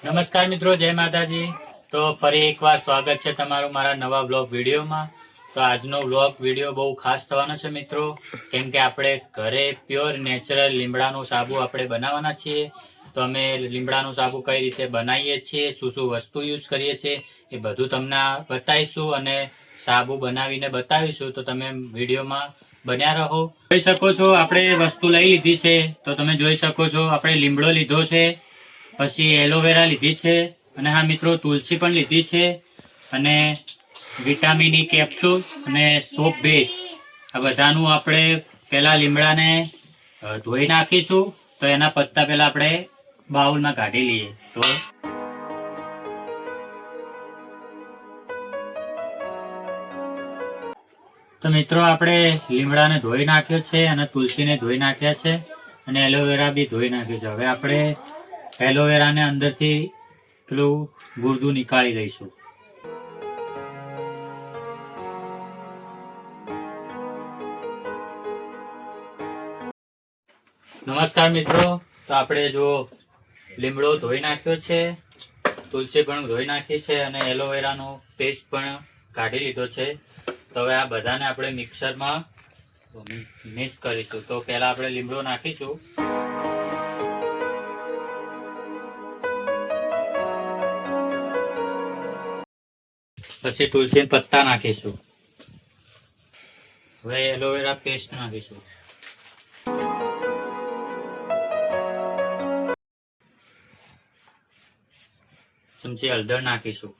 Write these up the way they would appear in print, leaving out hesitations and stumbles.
નમસ્કાર મિત્રો, જય માતાજી। તો ફરી એકવાર સ્વાગત છે તમારું મારા નવા બ્લોગ વિડીયોમાં। તો આજનો બ્લોગ વિડીયો બહુ ખાસ થવાનો છે મિત્રો, કેમ કે આપણે ઘરે પ્યોર નેચરલ લીમડાનું સાબુ આપણે બનાવવાના છીએ। તો અમે લીમડાનું સાબુ કઈ રીતે બનાવીએ છીએ, શું શું વસ્તુ યુઝ કરીએ છીએ એ બધું તમને બતાવીશું અને સાબુ બનાવીને બતાવીશું। તો તમે વિડીયોમાં બન્યા રહો। જોઈ શકો છો આપણે વસ્તુ લઈ લીધી છે। તો તમે જોઈ શકો છો આપણે લીમડો લીધો છે, પછી એલોવેરા લીધી છે, અને હા મિત્રો તુલસી પણ લીધી છે, અને વિટામિન ઈ કેપ્સ્યુલ અને સોપ બેઝ। આ બધાનું આપણે પહેલા લીમડાને ધોઈ નાખીશું। તો એના પત્તા પહેલા આપણે બાઉલમાં કાઢી લઈએ। તો મિત્રો આપણે લીમડાને ધોઈ નાખ્યો છે, અને તુલસીને ધોઈ નાખ્યા છે, અને એલોવેરા બી ધોઈ નાખ્યું છે। હવે આપણે એલોવેરાને અંદરથી પેલું ગુર્દું નીકાળી દઈશું। નમસ્કાર મિત્રો, તો આપણે જો લીમડો ધોઈ નાખ્યો છે, તુલસી પણ ધોઈ નાખી છે, અને એલોવેરાનો પેસ્ટ પણ કાઢી લીધો છે। તો હવે આ બધાને આપણે મિક્સરમાં મિક્સ કરીશું। તો પહેલા આપણે લીમડો નાખીશું, પછી તુલસી પત્તા નાખીશું, હવે એલોવેરા પેસ્ટ નાખીશું, ચમચી હળદર નાખીશું,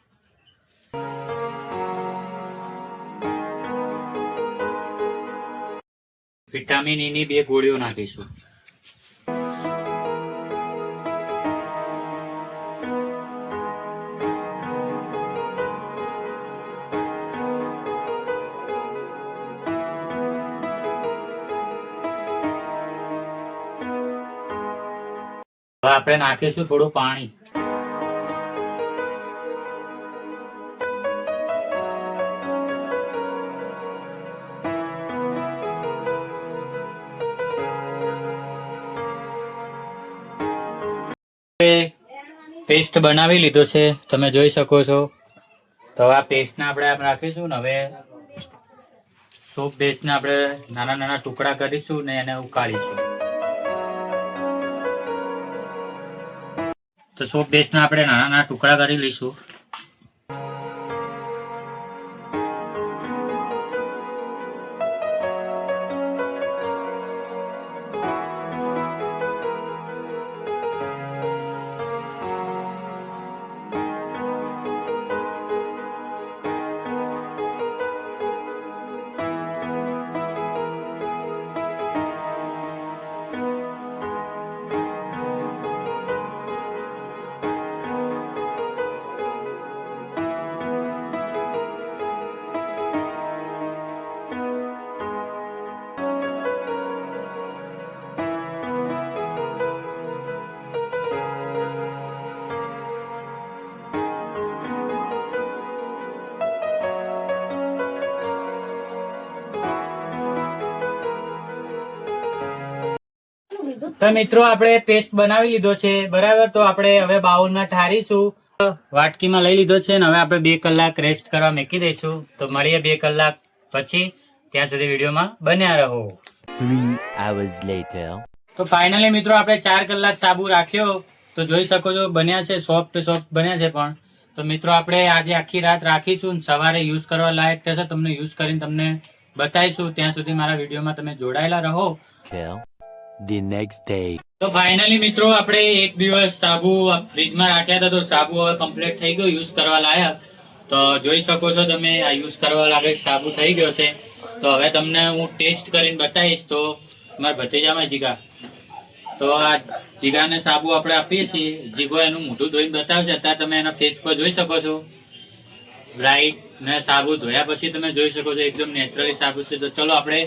વિટામિન ઈ ની 2 ગોળીઓ નાખીશું, હવે આપણે નાખીશું થોડું પાણી। પેસ્ટ બનાવી લીધો છે, તમે જોઈ શકો છો। તો આ પેસ્ટને આપણે રાખીશું ને હવે સોપ બેઝને આપણે નાના નાના ટુકડા કરીશું ને એને ઉકાળીશું। તો સોપ બેઝને આપણે નાના નાના ટુકડા કરી લઈશું। તો મિત્રો આપણે પેસ્ટ બનાવી લીધો છે બરાબર। તો આપણે હવે બાઉલમાં ઠારીશું, વાટકીમાં લઈ લીધો છે, ને હવે આપણે 2 કલાક રેસ્ટ કરવા મૂકી દઈશું। તો મળીએ 2 કલાક પછી, ત્યાં સુધી વિડીયોમાં બન્યા રહો। 3 hours later. તો ફાઇનલી મિત્રો આપણે 4 કલાક સાબુ રાખ્યો, તો જોઈ શકો છો બન્યા છે, સોફ્ટ બન્યા છે। પણ તો મિત્રો આપણે આજે આખી રાત રાખીશું, સવારે યુઝ કરવા લાયક થશે, તમને યુઝ કરીને તમને બતાવીશું। ત્યાં સુધી મારા વિડીયોમાં તમે જોડાયેલા રહો। The next day. તો ફાઇનલી મિત્રો આપણે એક દિવસ સાબુ ફ્રીજમાં રાખ્યા હતા, તો સાબુ હવે કમ્પ્લીટ થઈ ગયો, યુઝ કરવા લાયક। તો જોઈ શકો છો તમે, આ યુઝ કરવા લાયક સાબુ થઈ ગયો છે। તો હવે તમને હું ટેસ્ટ કરીને બતાવીશ। તો મારા ભત્રીજામાં જીગા, તો આ જીગાને સાબુ આપણે આપીએ છીએ, જીગો એનું મોઢું ધોઈને બતાવશે। અત્યારે તમે એના ફેસ પર જોઈ શકો છો બ્રાઇટ, ને સાબુ ધોયા પછી તમે જોઈ શકો છો એકદમ નેચરલી સાબુ છે। તો ચલો આપણે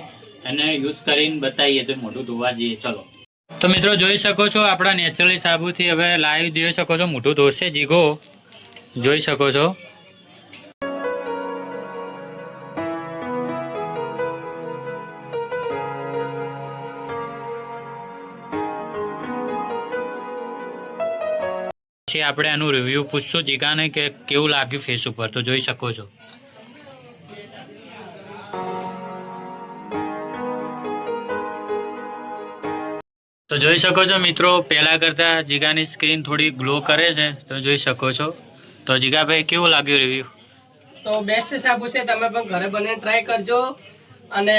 એને યુઝ કરીને બતાવીએ, તો મોઢું ધોવા જઈએ, ચલો। તો મિત્રો જોઈ શકો છો આપણા નેચરલી સાબુથી હવે લાઈવ જોઈ શકો છો મોઢું ધોશે જીગો, જોઈ શકો છો। પછી આપણે એનું રિવ્યુ પૂછશું જીગાને કે કેવું લાગ્યું ફેસ ઉપર, તો જોઈ શકો છો. તો જોઈ શકો છો મિત્રો, પહેલા કરતા જીગાની સ્ક્રીન થોડી ગ્લો કરે છે, તો જોઈ શકો છો. તો જીગાભાઈ કેવું લાગ્યું રિવ્યુ? તો બેસ્ટ સાબુ છે, તમે પણ ઘરે બનાવીને ટ્રાય કરજો. અને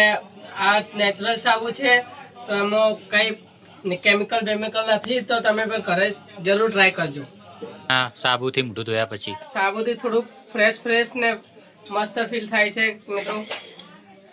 આ નેચરલ સાબુ છે, તો એમાં કંઈ કેમિકલ નથી, તો તમે પણ ઘરે જરૂર ટ્રાય કરજો. હા, સાબુથી મોઢું ધોયા પછી સાબુથી થોડુંક ફ્રેશ ને મસ્ત ફીલ થાય છે મિત્રો.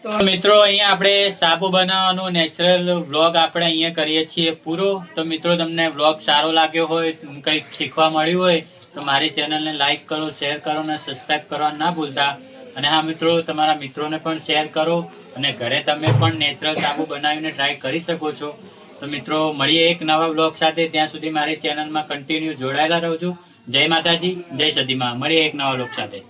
તો મિત્રો અહીંયા આપણે સાબુ બનાવવાનું નેચરલ વ્લોગ આપણે અહીંયા કરીએ છીએ પૂરો. તો મિત્રો તમને વ્લોગ સારો લાગ્યો હોય, કંઈક શીખવા મળ્યું હોય, તો મારી ચેનલને લાઈક કરો, શેર કરો અને સબસ્ક્રાઈબ કરવા ના ભૂલતા. અને હા મિત્રો, તમારા મિત્રોને પણ શેર કરો અને ઘરે તમે પણ નેચરલ સાબુ બનાવીને ટ્રાય કરી શકો છો. તો મિત્રો મળીએ એક નવા વ્લોગ સાથે. ત્યાં સુધી મારી ચેનલમાં કન્ટિન્યુ જોડાયેલા રહેજો. જય માતાજી, જય સદીમાં. મળીએ એક નવા વ્લોગ સાથે.